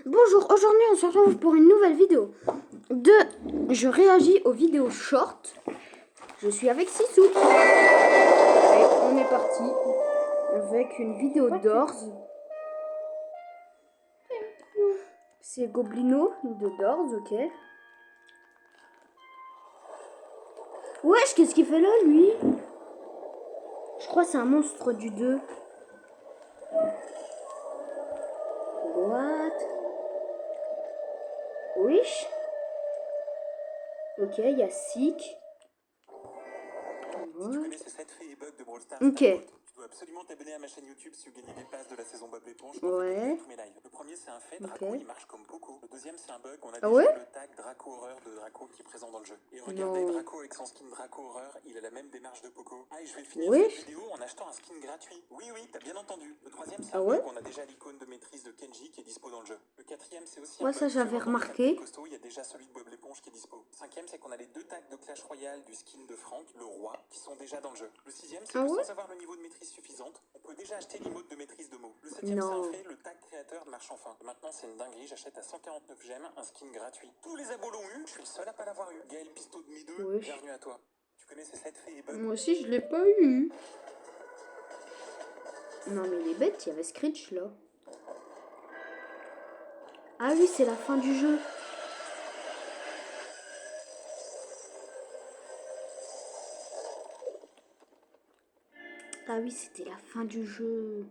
Bonjour, aujourd'hui on se retrouve pour une nouvelle vidéo je réagis aux vidéos short. Je suis avec Sissou. Et on est parti avec une vidéo d'Ors. C'est Goblino de Doors, ok. Wesh, qu'est-ce qu'il fait là, lui? Je crois que c'est un monstre du 2. What? Wesh. Ok, il y a Sick. Si tu connais ces 7 faits et bugs de Brawl Stars, ok. tu dois absolument t'abonner à ma chaîne YouTube si tu veux gagner des passes de la saison Bob l'éponge. Ouais. Tous mes lives. Le premier, c'est un fait, Draco, il marche comme Poco. Le deuxième, c'est un bug, on a Ah déjà ouais le tag Draco Horreur de Draco qui est présent dans le jeu. Et regardez, Non. Draco avec son skin Draco Horreur, il a la même démarche de Poco. Ah, et je vais finir Oui. cette vidéo en achetant un skin gratuit. Oui, t'as bien entendu. Le troisième, c'est Ah un ouais bug, on a déjà l'icône de maîtrise de Kenji qui est dispo dans le jeu. Le quatrième, c'est aussi Ouais, un ça bug, j'avais remarqué. costaud, il y a déjà celui de Bob l'éponge qui est dispo. Cinquième, c'est qu'on a les 2 tags de Clash Royale du skin de Franck, le roi, qui sont déjà dans le jeu. Le sixième, c'est que sans avoir le niveau de maîtrise suffisante, on peut déjà acheter l'emote de maîtrise de mots. Le septième, c'est un fait, le tag créateur marche enfin. Maintenant, c'est une dinguerie, j'achète à 149 gemmes un skin gratuit. Tous les abos l'ont eu, je suis le seul à pas l'avoir eu. Gaël Pisto de Mi2, bienvenue à toi. Tu connais ces 7 faits et bugs? Moi aussi, je l'ai pas eu. Non, mais il est bête, il y avait Screech là. Ah oui, c'est la fin du jeu. Ah oui, c'était la fin du jeu.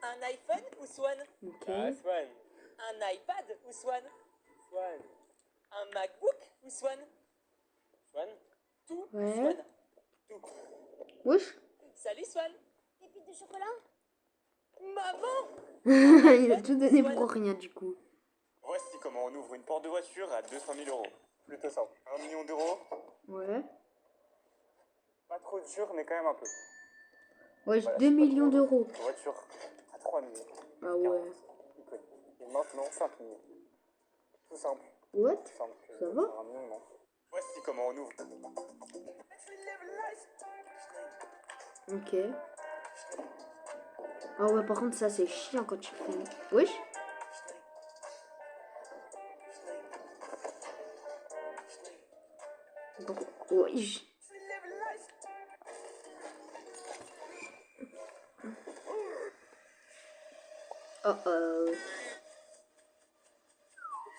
Un iPhone ou Swan? Ok. Swan. Un iPad ou Swan? Swan. Un MacBook ou Swan? Swan. Tout Ouais. Swan. Tout. Wesh. Salut Swan. Pépites de chocolat? Maman. Il a tout donné pour rien du coup. Voici comment on ouvre une porte de voiture à 200 000 euros. Plutôt simple. 1 million d'euros. Ouais. Pas trop dur, mais quand même un peu. Wesh, Voilà, 2 c'est pas millions trop d'euros. Une voiture à 3 millions. Ah ouais. 40. Iconique. Et maintenant 5 millions. Tout simple. What? Tout simple. Ça va? 1 million, non. Voici comment on ouvre. Ok. Ah ouais, par contre, ça c'est chiant quand tu fais. Wesh. Bon, wesh. Oh oh.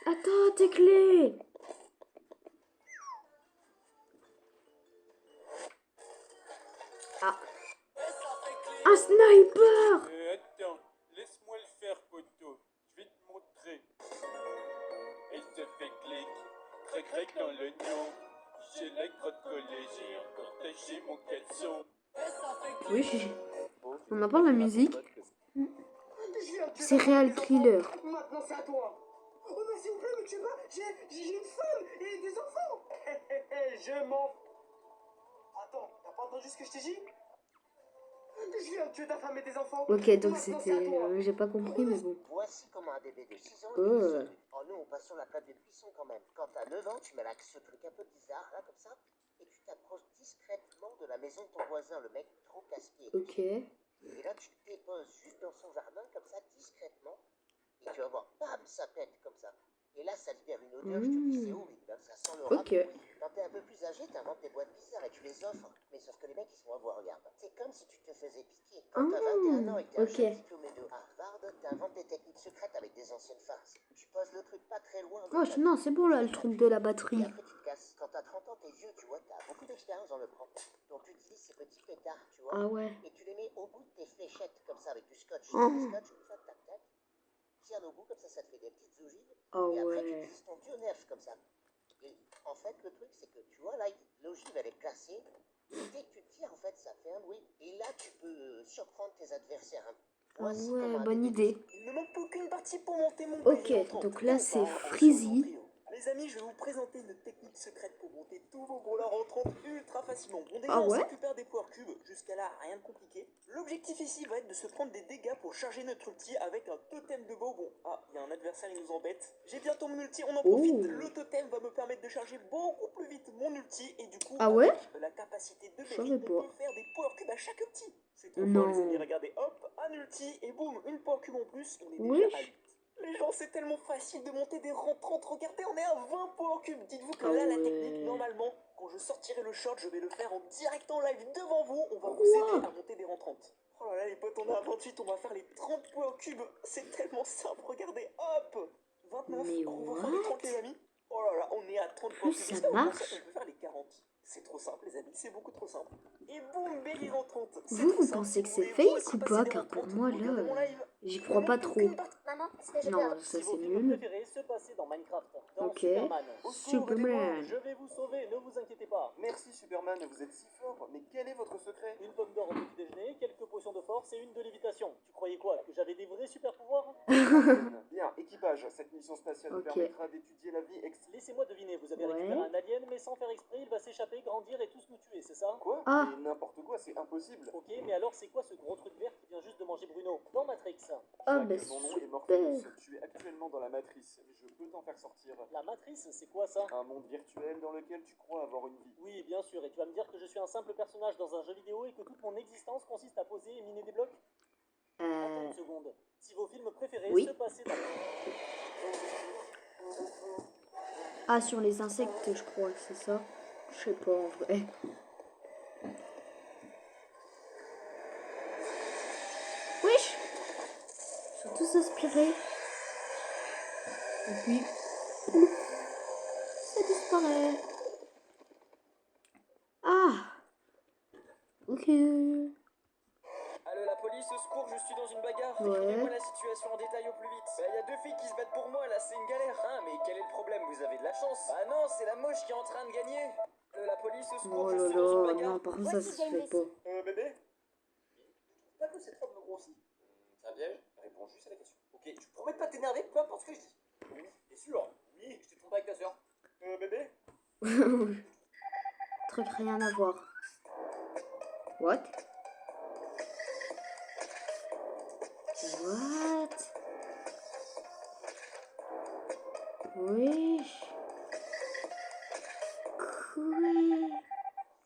Attends, tes clés. Ah. Un sniper. Attends, laisse-moi le faire, poteau. Je vais te montrer. Elle se fait clic, crac dans l'oignon. J'ai la crotte collée, j'ai encore taché mon caleçon. Oui, on entend la musique. C'est Real Killer. Maintenant c'est à toi. Oh non s'il vous plaît, mais tu sais pas, j'ai une femme et des enfants. Je m'en... Attends, t'as pas entendu ce que je t'ai dit? Je viens de tuer ta femme et tes enfants. Ok, donc c'était... j'ai pas compris, mais bon. Voici comment un bébé de 6 ans Oh. Oh nous on passe sur la table de cuisson quand même. Quand t'as 9 ans, tu mets là ce truc un peu bizarre là comme ça, et tu t'approches discrètement de la maison de ton voisin, le mec trop casse-pied. Ok. Et là tu te déposes juste dans son jardin comme ça, discrètement, et tu vas voir, bam, ça pète comme ça. Et là ça libère une odeur, je te dis c'est horrible, hein, ça sent le rat. Ok. Quand t'es un peu plus âgé, t'inventes des boîtes bizarres et tu les offres. Mais sauf que les mecs ils se vont voir, regarde. C'est comme si tu te faisais piquer. Quand t'as 21 ans et que t'es un ok. jeune diplômé de Harvard, t'inventes des techniques secrètes avec des anciennes farces. Tu poses le truc pas très loin. Oh, non, c'est bon là, le truc de la Et batterie. après tu te casses. Quand t'as 30 ans, t'es vieux, tu vois, t'as beaucoup d'expérience dans le prend. Donc tu utilises ces petits pétards, tu vois. Ah ouais. Et tu les mets au bout de tes fléchettes, comme ça, avec du scotch. Oh. Du scotch, comme ça, tac, tac. Tiens au bout, comme ça te fait des petites ogives. Oh et après, tu ouais. utilises ton dieu nerf comme ça. Et en fait, le truc, c'est que tu vois, là, l'ogive, elle est placée. Et dès que tu tires, en fait, ça fait un bruit. Et là, tu peux surprendre tes adversaires. Hein. Ah ouais, bonne idée. Il ne manque plus qu'une partie pour monter mon Ok, donc là c'est Freezy. Les amis, je vais vous présenter une technique secrète pour monter tous vos brawlers rentrants ultra facilement. Bon, déjà, Ah on ouais? récupère des power cubes. Jusqu'à là, rien de compliqué. L'objectif ici va être de se prendre des dégâts pour charger notre ulti avec un totem de bow. Bon, ah, il y a un adversaire, il nous embête. J'ai bientôt mon ulti, on en profite. Oh. Le totem va me permettre de charger beaucoup plus vite mon ulti. Et du coup, Ah ouais? avec la capacité de Je berry, savais on pas. peut faire des power cubes à chaque ulti. C'est trop Non. fort, les amis. Regardez, hop, un ulti et boum, une power cube en plus. On est déjà Wesh. à 8. Les gens, c'est tellement facile de monter des rentrantes. Regardez, on est à 20 power cubes. Dites-vous que Ah là, la ouais. technique, normalement, quand je sortirai le short, je vais le faire en direct en live devant vous. On va vous Wow. aider à monter des rentrantes. Oh là là, les potes, on est à 28. On va faire les 30 power cubes. C'est tellement simple. Regardez, hop, 29. Mais On va faire les 30, les amis. Oh là là, on est à 30 power Plus cubes. ça Est-ce que vous marche. pensez qu'on peut faire les 40? C'est trop simple, les amis. C'est beaucoup trop simple. Et boum, Berry rentrante. C'est Vous, trop vous simple. pensez que Si c'est vous voulez vous fake aussi ou passer pas? des Car pour rentrantes, moi, regardez mon là, live. j'y crois pas trop. Maman, est-ce que je peux Non, avoir... ça Si vos c'est films nul. préférés se passaient dans Minecraft, dans Ok. Superman. Au secours, venez voir, Superman. je vais vous sauver, ne vous inquiétez pas. Merci Superman, vous êtes si fort. Mais quel est votre secret? Une pomme d'or au petit déjeuner, quelques potions de force et une de lévitation. Tu croyais quoi? Que j'avais des vrais super pouvoirs? Bien, équipage, cette mission spatiale Ok. permettra d'étudier la vie Laissez-moi deviner, vous avez Ouais. récupéré un alien, mais sans faire exprès, il va s'échapper, grandir et tous nous tuer, c'est ça? Quoi? Ah. Mais n'importe quoi, c'est impossible. Ok, mais alors c'est quoi ce gros truc vert qui vient juste de manger Bruno? Dans Matrix. Ah Jack, bah mon nom est Morpheus. super. Tu es actuellement dans la matrice. Je peux t'en faire sortir. La matrice, c'est quoi ça? Un monde virtuel dans lequel tu crois avoir une vie. Oui, bien sûr, et tu vas me dire que je suis un simple personnage dans un jeu vidéo et que toute mon existence consiste à poser et miner des blocs? Attends une seconde. Si vos films préférés Oui. se passaient dans... Ah, sur les insectes, je crois que c'est ça. Je sais pas en vrai. Wesh! Ils sont tous aspirés. Et puis, ça disparaît. Ah! Ok. Allô, la police, au secours, je suis dans une bagarre. Ouais. Décrivez-moi la situation en détail au plus vite. Bah, y a deux filles qui se battent pour moi, là, c'est une galère. Ah, mais quel est le problème? Vous avez de la chance. Ah non, c'est la moche qui est en train de gagner. La police, au secours, Oh je là suis dans une là, bagarre. non, par contre, ça se fait pas. Bébé? Pas que cette robe me grossit. C'est un piège? Réponds juste à la question. Ok, tu promets de pas t'énerver, peu importe ce que je dis. Oui, t'es sûr? Oui, je t'ai trompé avec ta soeur. Bébé? Truc rien à voir. What? What? Wesh. Quoi?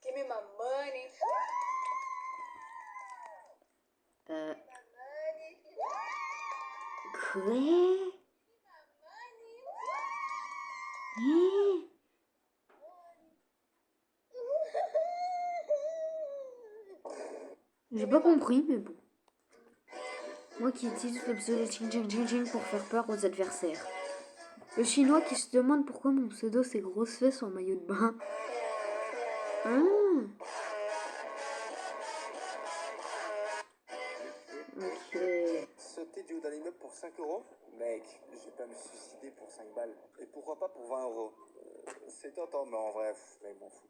Give me my money. Quoi? Hein? J'ai pas compris, mais bon. Moi qui utilise le pseudo ching ching ching ching pour faire peur aux adversaires. Le chinois qui se demande pourquoi mon pseudo c'est grosse fesses en maillot de bain. Ah. Ok. Sauter du haut d'un immeuble pour 5 euros? Mec, je vais pas me suicider pour 5 balles. Et pourquoi pas pour 20 euros? C'est tentant, mais en vrai, mec, m'en fous.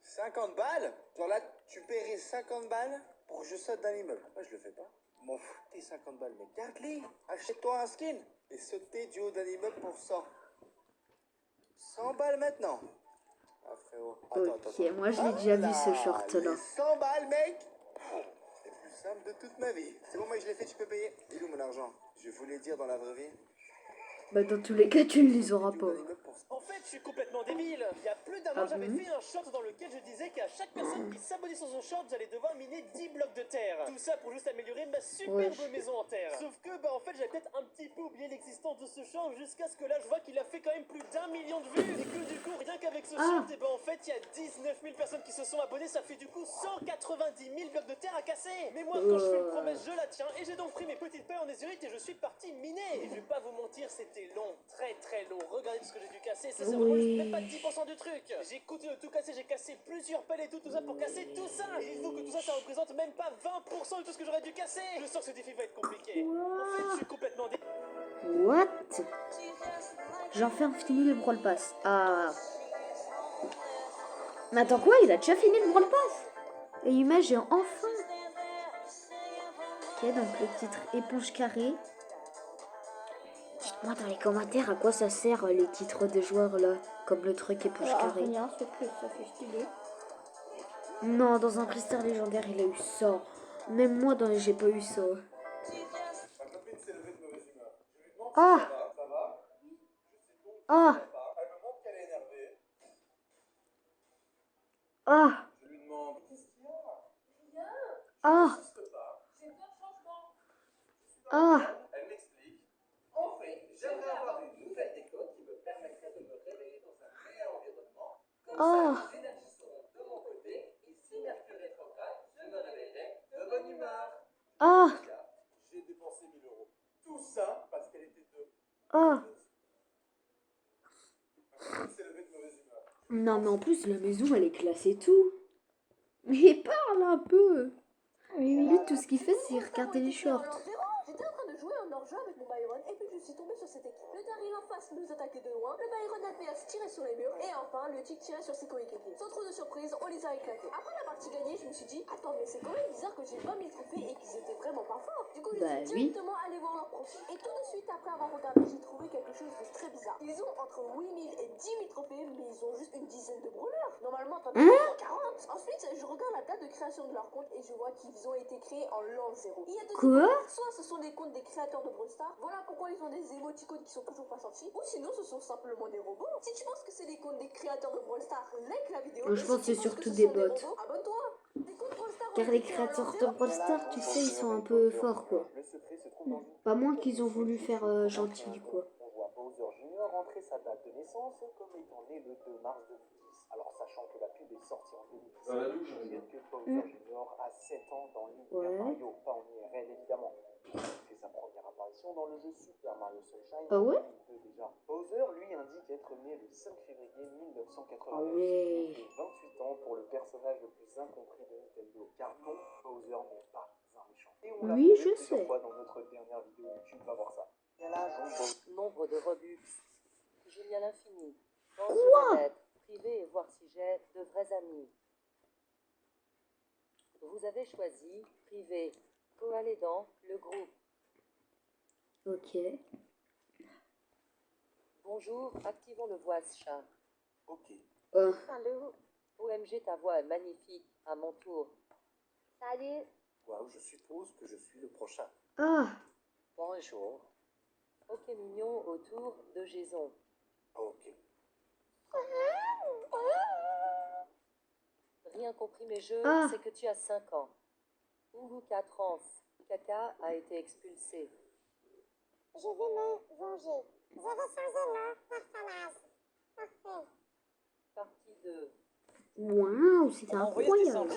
50 balles? Genre là, tu paierais 50 balles pour que je saute d'un immeuble? Moi, je le fais pas. M'en fous tes 50 balles, mec. Garde-les. Achète-toi un skin. Et sauter du haut d'un immeuble pour 100. 100 balles maintenant. Ah, frérot. Ok, moi je l'ai déjà vu ce short là. Les 100 balles, mec. C'est le plus simple de toute ma vie. C'est bon, moi je l'ai fait, tu peux payer. Il est où mon argent? Je voulais dire dans la vraie vie. Bah dans tous les cas tu ne les auras pas. En fait, je suis complètement débile. Il y a plus d'un Ah an, j'avais bon? fait un short dans lequel je disais qu'à chaque personne qui s'abonnait sur son short, j'allais devoir miner 10 blocs de terre. Tout ça pour juste améliorer ma superbe Ouais. maison en terre. Sauf que, bah en fait, j'avais peut-être un petit peu oublié l'existence de ce short jusqu'à ce que là, je vois qu'il a fait quand même plus d'1 million de vues. Et que du coup, rien qu'avec ce short, et bah en fait, il y a 19 000 personnes qui se sont abonnées. Ça fait du coup 190 000 blocs de terre à casser. Mais moi, quand je fais une promesse, je la tiens. Et j'ai donc pris mes petites pailles en ézurite et je suis parti miner. Et je vais pas vous mentir, c'était long, très long. Regardez tout ce que j'ai dû casser. Ça, c'est vraiment juste même pas 10% du truc. J'ai continué de tout casser, j'ai cassé plusieurs pelles et tout ça pour casser tout ça. Et dites-vous que tout ça, ça représente même pas 20% de tout ce que j'aurais dû casser. Je sens que ce défi va être compliqué. En fait, je suis complètement What? J'ai enfin fini le Brawl Pass. Ah. Mais attends quoi? Il a déjà fini le Brawl Pass? Et image j'ai enfin. Ok, donc le titre éponge carrée. Moi, dans les commentaires, à quoi ça sert les titres de joueurs là? Comme le truc et push carré. Rien, sauf que ça fait stylé. Non, dans un Crystal légendaire, il a eu ça. Même moi, j'ai pas eu ça. Ah! Ah! Ah! Ah! Ah! Elle m'explique. En fait, j'aimerais avoir une nouvelle déco qui me permettrait de me réveiller dans un meilleur environnement. Comme ça, les énergies seront de mon côté. Et si Mercure est rétrograde, je me réveillerai de bonne humeur. Ah! J'ai dépensé 1000 euros. Tout ça parce qu'elle était de. Ah! C'est levé de mauvaise humeur. Non, mais en plus, la maison, elle est classée tout. Mais parle un peu. Lui, tout ce qu'il fait, c'est regarder les shorts. J'étais en train de jouer en hors-jeu avec mon Byron et puis je suis tombée sur cette équipe. Le Daryl en face nous attaquait de loin, le Byron APS tirait sur les murs et enfin le Tic tirait sur ses coéquipiers. Sans trop de surprise, on les a éclatés. Après la partie gagnée, je me suis dit, attends mais c'est quand même bizarre que j'ai 20 000 trophées et qu'ils étaient vraiment pas forts. Du coup, je suis directement allée voir leur profil. Et tout de suite après avoir regardé, j'ai trouvé quelque chose de très bizarre. Ils ont entre 8 000 et 10 000 trophées, mais ils ont juste une dizaine de brawlers. Normalement, t'en as 40. Ensuite, je regarde la date de création de leur compte et je vois qu'ils ont été créés en l'an 0. Il y a deux hypothèses. Soit ce sont des comptes des créateurs de Brawl Stars, voilà pourquoi ils ont des émoticônes qui sont toujours pas sortis, ou sinon ce sont simplement des robots. Si tu penses que c'est les comptes des créateurs de Brawl Stars, like la vidéo. Je pense que c'est surtout des bots. Abonne-toi. Car les créateurs de Brawl Stars, tu sais, ils sont un peu forts, quoi. Pas moins qu'ils ont voulu faire gentil, quoi. On voit Bowser Jr. rentrer sa date de naissance comme étant né le 2 mars 2010. Alors, sachant que la pub est sortie en 2017, je veux dire que Bowser Jr. a 7 ans dans l'univers Mario, pas en IRL évidemment. Il fait sa première apparition dans le jeu Super Mario Sunshine en 2002 déjà. Bowser, lui, indique être né le 5 février 1989. Il fait 28 ans pour le personnage le plus incompris de Nintendo. Car non, Bowser n'est pas un méchant. Et on l'a prouvé plusieurs fois dans notre dernière vidéo YouTube, va voir ça. Nombre de Robux. J'ai à l'infini. Quand je vais être privé et voir si j'ai de vrais amis. Vous avez choisi privé. Coalédant, le groupe. Ok. Bonjour, activons le voice chat. Ok. Allô. OMG, ta voix est magnifique. À mon tour. Salut. Waouh, je suppose que je suis le prochain. Ah! Bonjour. Ok mignon autour de Jason. Ok. Rien compris mes jeux, c'est que tu as 5 ans. Ougou 4 ans. Caca a été expulsé. Je vais me venger. Je vais changer mon personnage. Parfait. Partie 2. Waouh, c'était incroyable.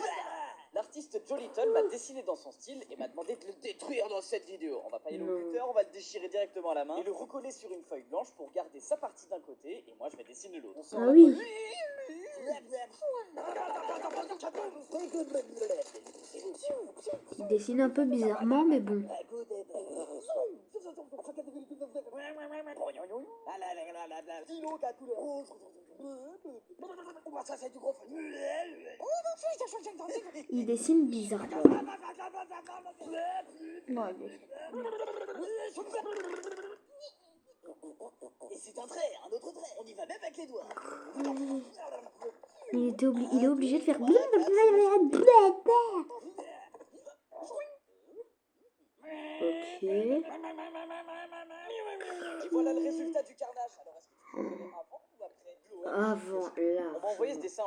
L'artiste Joe Little m'a dessiné dans son style et m'a demandé de le détruire dans cette vidéo. On va pas y aller au cutter, on va le déchirer directement à la main et le recoller sur une feuille blanche pour garder sa partie d'un côté et moi je vais dessiner l'autre. Ah oui. Il dessine un peu bizarrement, mais bon. Il dessine bizarrement. Et c'est un trait, un autre trait. On y va même avec les doigts. Il est obligé de faire. Ok. Et voilà le résultat du carnage. Alors est-ce que tu préfères avant ou après? Avant, là. On va envoyer ce dessin.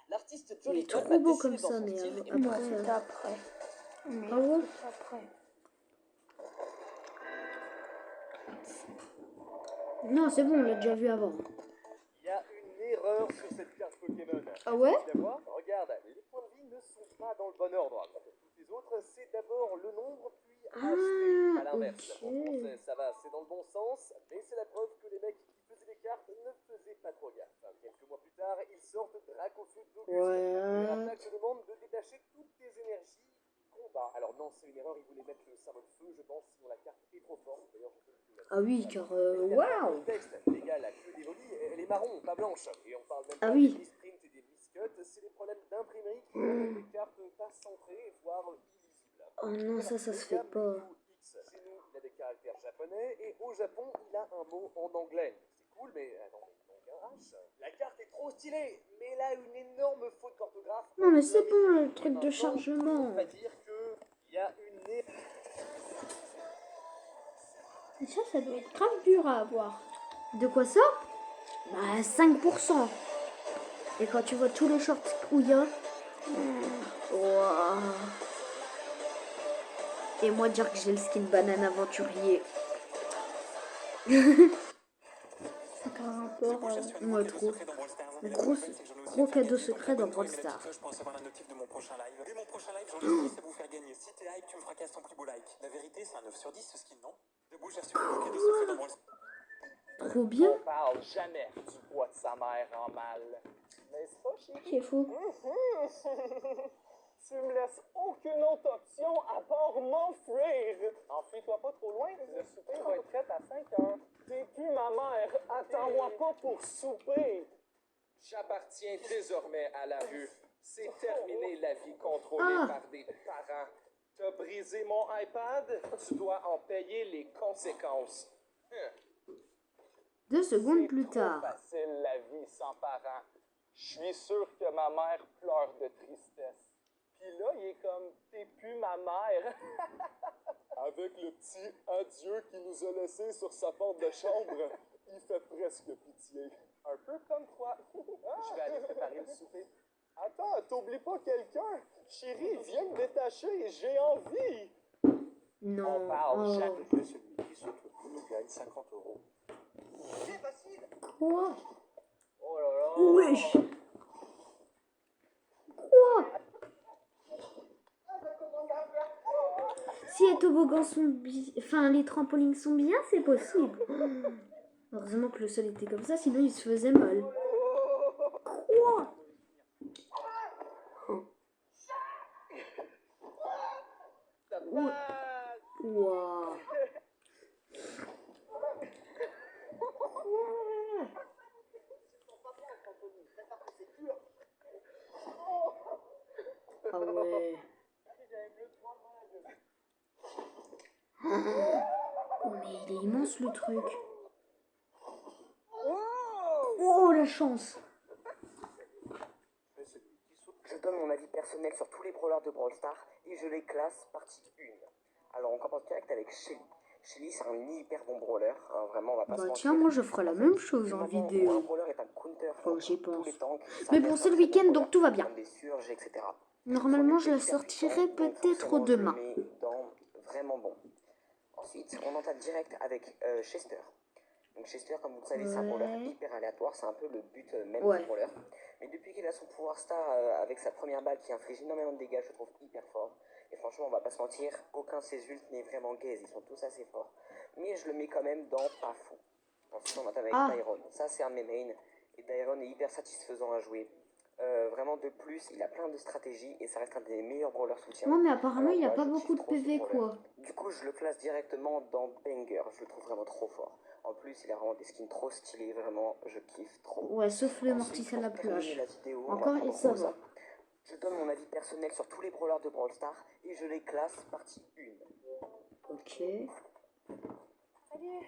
L'artiste Joe Il est Little trop m'a beau dessiné comme dans ça, son mais style et Moi, après. c'était après. Mais Ah ouais? c'était après. Non, c'est bon, on l'a déjà vu avant. Il y a une erreur sur cette carte Pokémon. Ah ouais? Regarde, les points de vie ne sont pas dans le bon ordre. Toutes les autres, c'est d'abord le nombre, puis acheter. À l'inverse, ok. ça va, c'est dans le bon sens, mais c'est la preuve que les mecs qui faisaient les cartes ne faisaient pas trop gaffe. Quelques mois plus tard, ils sortent Dracofeu d'Auguste. La plaque te demande de détacher toutes tes énergies combat. Alors non, c'est une erreur, ils voulaient mettre le symbole feu, je pense, sinon la carte est trop forte. D'ailleurs, je peux le dire. Ah oui, car waouh! Les gars, la queue d'Evoli, elle est marron, pas blanche. Et on parle même pas oui. des misprint et des miscuts, c'est des problèmes d'imprimerie qui rendent les cartes pas centrées, voire illisibles. Oh non, ça se fait pas. Chez nous, il a des caractères japonais. japonais et au Japon, il a un mot en anglais. C'est cool, mais attendez, donc un H. La carte est trop stylée, mais elle a une énorme faute d'orthographe. Non, mais c'est bon le truc de chargement. On va dire qu'il y a une Et ça doit être grave dur à avoir. De quoi ça? Bah 5%. Et quand tu vois tous les shorts où il y a... Wow. Et moi dire que j'ai le skin banane aventurier. C'est quand même un peu... Moi trop. Gros cadeau secret dans Brawl Stars. Je peux recevoir la notif de mon prochain live. Dès mon prochain live, j'en ai 10 à vous faire gagner. Si t'es hype, tu me fracasses ton plus beau like. La vérité, c'est un 9 sur 10 ce skin, non? Debout, j'ai reçu un cadeau secret dans Brawl Stars. Trop bien. On parle jamais du poids de sa mère en mal. N'est-ce pas, chérie? C'est fou. Tu me laisses aucune autre option à part m'enfuir. Enfuis-toi pas trop loin, le souper va être prêt à 5 heures. T'es plus ma mère, attends-moi pas pour souper. J'appartiens désormais à la rue. C'est terminé la vie contrôlée par des parents. T'as brisé mon iPad, tu dois en payer les conséquences. 2 secondes plus tard. C'est facile la vie sans parents. Je suis sûr que ma mère pleure de tristesse. Puis là, il est comme, t'es plus ma mère. Avec le petit adieu qu'il nous a laissé sur sa porte de chambre, il fait presque pitié. Un peu comme toi. Je vais aller préparer le souper. Attends, t'oublies pas quelqu'un. Chérie, viens me détacher, j'ai envie. Non. On parle jamais. Celui qui saute le coup nous gagne 50 €. C'est facile. Quoi? Oh là là. Wesh. Quoi? Si les toboggans sont bien... Enfin, les trampolines sont bien, c'est possible. Heureusement que le sol était comme ça, sinon il se faisait mal. Quoi? Wow. Ah ouais. Oh mais il est immense le truc. Oh la chance. Je donne mon avis personnel sur tous les brawlers de Brawl Stars et je les classe partie 1. Alors on commence direct avec Shelly. Shelly c'est un hyper bon brawler, hein, vraiment on va pas se Bah mentir. tiens, moi je ferai la même chose en Un vidéo. brawler est un counter Oh, j'y tous pense. les tanks. Mais bon, c'est le week-end donc tout va bien. Des surges, etc. Normalement, je la sortirai peut-être demain. Mais dans vraiment bon. Ensuite, on entame direct avec Chester. Donc Chester, comme vous le savez, c'est un brawler hyper aléatoire, c'est un peu le but même du brawler. Mais depuis qu'il a son pouvoir star avec sa première balle qui inflige énormément de dégâts, je le trouve hyper fort. Et franchement, on va pas se mentir, aucun de ses ults n'est vraiment gaze, ils sont tous assez forts. Mais je le mets quand même dans pas fou. Ensuite, on entame avec Tyron. Ça, c'est un de mes mains. Et Tyron est hyper satisfaisant à jouer. Vraiment de plus, il a plein de stratégies et ça reste un des meilleurs brawlers soutien. Ouais, mais apparemment, il a pas beaucoup de PV quoi. Du coup, je le classe directement dans Banger, je le trouve vraiment trop fort. En plus, il a vraiment des skins trop stylés, vraiment, je kiffe trop. Ouais, sauf les mortis à la plage. Encore, et ça va. Je donne mon avis personnel sur tous les brawlers de Brawl Stars et je les classe partie 1. Ok.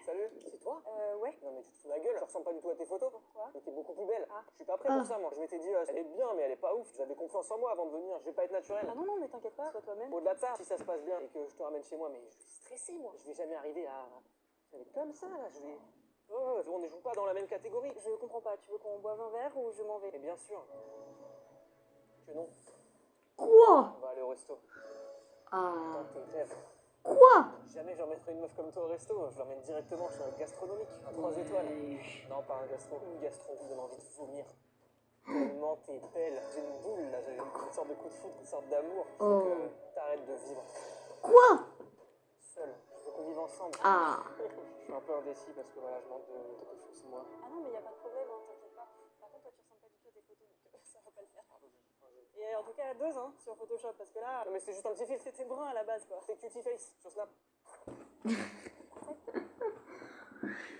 Salut, c'est toi? Ouais. Non mais tu te fous de ma gueule, je ressemble pas du tout à tes photos. Pourquoi? Mais t'es beaucoup plus belle. Je suis pas prêt pour ça moi. Je m'étais dit, elle est bien mais elle est pas ouf. J'avais confiance en moi avant de venir, je vais pas être naturel. Ah non, non, mais t'inquiète pas, sois toi-même. Au-delà de ça, si ça se passe bien et que je te ramène chez moi, mais je suis stressé moi. Je vais jamais arriver à... Ça va être comme ça là, je vais... Oh, on ne joue pas dans la même catégorie. Je comprends pas, tu veux qu'on boive un verre ou je m'en vais? Et bien sûr. Que non. Quoi? On va aller au resto. Ah. Tente tes rêves. Quoi? Jamais j'emmènerai une meuf comme toi au resto, je l'emmène directement chez un gastronomique, un 3 étoiles. Non, pas un gastro, une gastro, qui donne envie de vomir. Tellement t'es belle, j'ai une boule là, j'ai une sorte de coup de foudre, une sorte d'amour. Faut que t'arrêtes de vivre. Quoi? Seul, je veux qu'on vive ensemble. Ah. Je suis un peu indécis parce que voilà, je manque de confiance en moi. Ah non, mais y a pas de problème, hein, t'inquiète pas. Par contre, toi, tu ressembles pas du tout à tes photos, donc ça va pas le faire. Et en tout cas, 2 hein, sur Photoshop, parce que là... Non mais c'est juste un petit fil, c'était brun à la base quoi. C'est cutie face sur Snap.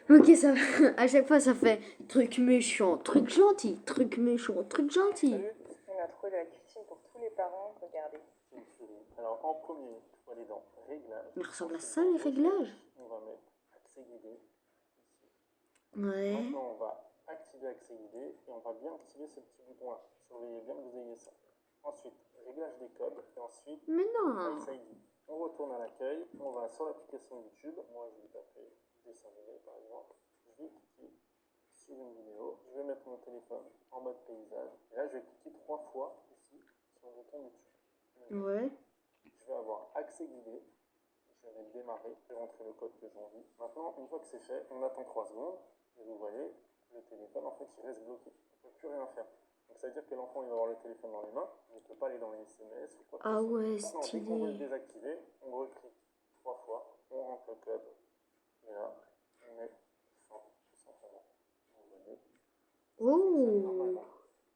Ok, ça à chaque fois ça fait truc méchant, truc gentil, truc méchant, truc gentil. Salut. On a trouvé de la cuisine pour tous les parents, regardez. Alors en premier, il faut aller dans réglages. Il ressemble à ça les réglages. On va mettre accès guidé. Ici. Ouais. Maintenant, on va activer accès guidé et on va bien activer ce petit bouton-là. Surveillez bien que vous ayez ça. Ensuite, réglage des codes et ensuite, Mais non. Face ID. On retourne à l'accueil, on va sur l'application YouTube. Moi, je vais taper dessin animé par exemple. Je vais cliquer sur une vidéo. Je vais mettre mon téléphone en mode paysage. Et là, je vais cliquer 3 fois ici sur le bouton YouTube. Ouais. Je vais avoir accès guidé. Je vais démarrer. Je vais rentrer le code que j'ai envie. Maintenant, une fois que c'est fait, on attend 3 secondes. Et vous voyez, le téléphone, en fait, il reste bloqué. On ne peut plus rien faire. Donc ça veut dire que l'enfant il va avoir le téléphone dans les mains, il ne peut pas aller dans les SMS ou quoi que ce soit. Ah ouais, Maintenant, dès qu'on veut le stylé. désactiver, on reclique 3 fois, on rentre le code, et là, on met fin, tout simplement. Vous voyez. Oh.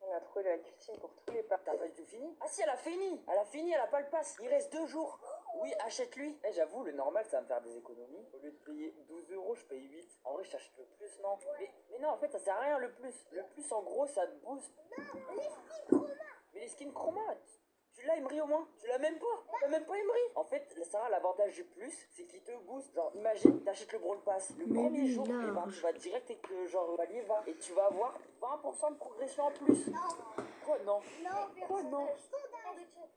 On a trouvé la cuisine pour tous les parcs. T'as pas du tout fini? Ah si, elle a fini! Elle a fini, elle a pas le pass. Il reste 2 jours. Oui, achète-lui. Eh, j'avoue, le normal, ça va me faire des économies. Au lieu de payer 12 euros, je paye 8. En vrai, je t'achète le plus, non? Mais non, en fait, ça sert à rien, le plus. Le plus, en gros, ça te booste. Mais les skins chroma, tu l'as, Emery, au moins? Tu l'as même pas? T'as même pas Emery? En fait, Sarah, l'avantage du plus, c'est qu'il te booste. Genre, imagine, t'achètes le Brawl Pass. Le Mais premier oui, jour, large. eh ben, tu vas direct avec le genre palier va. Et tu vas avoir 20% de progression en plus. Quoi, non? Quoi, non?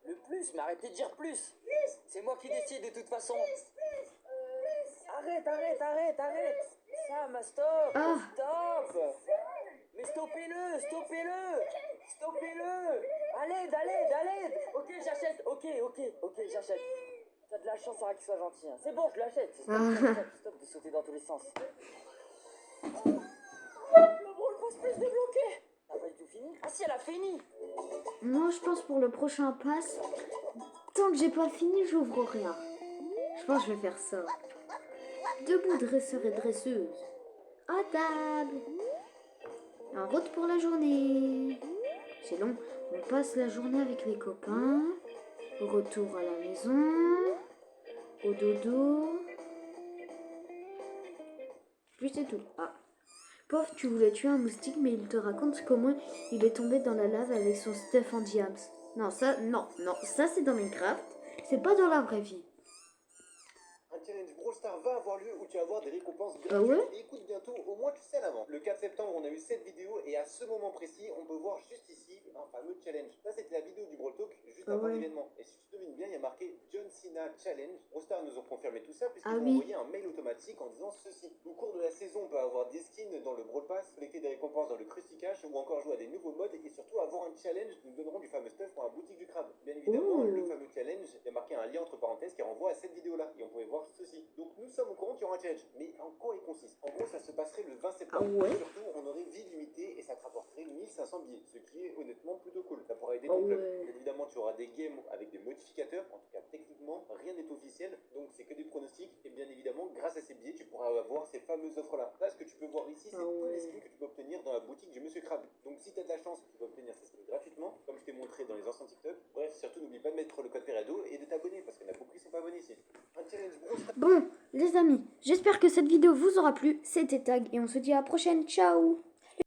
Le plus, mais arrêtez de dire plus. C'est moi qui décide de toute façon. Arrête. Sam, stop. Ah. Stop. Mais stoppez-le. À l'aide. Ok, j'achète. Ok, j'achète. T'as de la chance, Sarah, qu'il soit gentil. Hein. C'est bon, je l'achète. Stop de sauter dans tous les sens. Le Brawl Pass peut se débloquer. T'as pas du tout fini? Ah si, elle a fini. Moi, je pense pour le prochain pass, tant que j'ai pas fini, j'ouvre rien. Je pense que je vais faire ça. Debout, dresseur et dresseuse. À table. En route pour la journée. C'est long. On passe la journée avec les copains. Retour à la maison. Au dodo. Puis c'est tout. Ah. Pauvre, tu voulais tuer un moustique, mais il te raconte comment il est tombé dans la lave avec son stuff en diams. Non, ça c'est dans Minecraft. C'est pas dans la vraie vie. Un challenge Brawl Stars va avoir lieu où tu vas avoir des récompenses gratuites. Ah ouais? Et écoute bientôt, au moins tu sais à l'avant. Le 4 septembre, on a eu cette vidéo et à ce moment précis, on peut voir juste ici un fameux challenge. Ça, c'était la vidéo du Brawl Talk juste avant l'événement. Et si tu te devines bien, il y a marqué John Cena Challenge. Brawl Stars nous ont confirmé tout ça puisqu'ils ont envoyé un mail automatique en disant ceci. Au cours de la saison, on peut avoir des skins dans le Brawl Pass, collecter des récompenses dans le Krusty Cash ou encore jouer à des nouveaux modes et surtout avoir un challenge. Nous donnerons du fameux stuff pour la boutique du crabe. Bien évidemment, le fameux challenge, il y a marqué un lien entre parenthèses qui renvoie à cette vidéo-là. Et on pouvait voir ceci. Donc nous sommes au courant qu'il y aura un challenge. Mais en quoi il consiste? En gros, ça se passerait le 20 septembre. Surtout, on aurait vie limitée et ça te rapporterait 1500 billets. Ce qui est honnêtement plutôt cool. Ça pourrait aider ton club. Bien évidemment, tu auras des games avec des modificateurs. En tout cas, techniquement, rien n'est officiel. Donc c'est que des pronostics. Et bien évidemment, grâce à ces billets, tu pourras avoir ces fameuses offres-là. Là, ce que tu peux voir ici, c'est tous les skins que tu peux obtenir dans la boutique du Monsieur Crabe. Donc si tu as de la chance, tu peux obtenir ces skins gratuitement, comme je t'ai montré dans les anciens TikTok. Bref, surtout, n'oublie pas de mettre le code Ferrado et de t'abonner parce qu'il y en a beaucoup qui sont pas abonnés ici. Un challenge Bon, les amis, j'espère que cette vidéo vous aura plu. C'était Tag et on se dit à la prochaine. Ciao!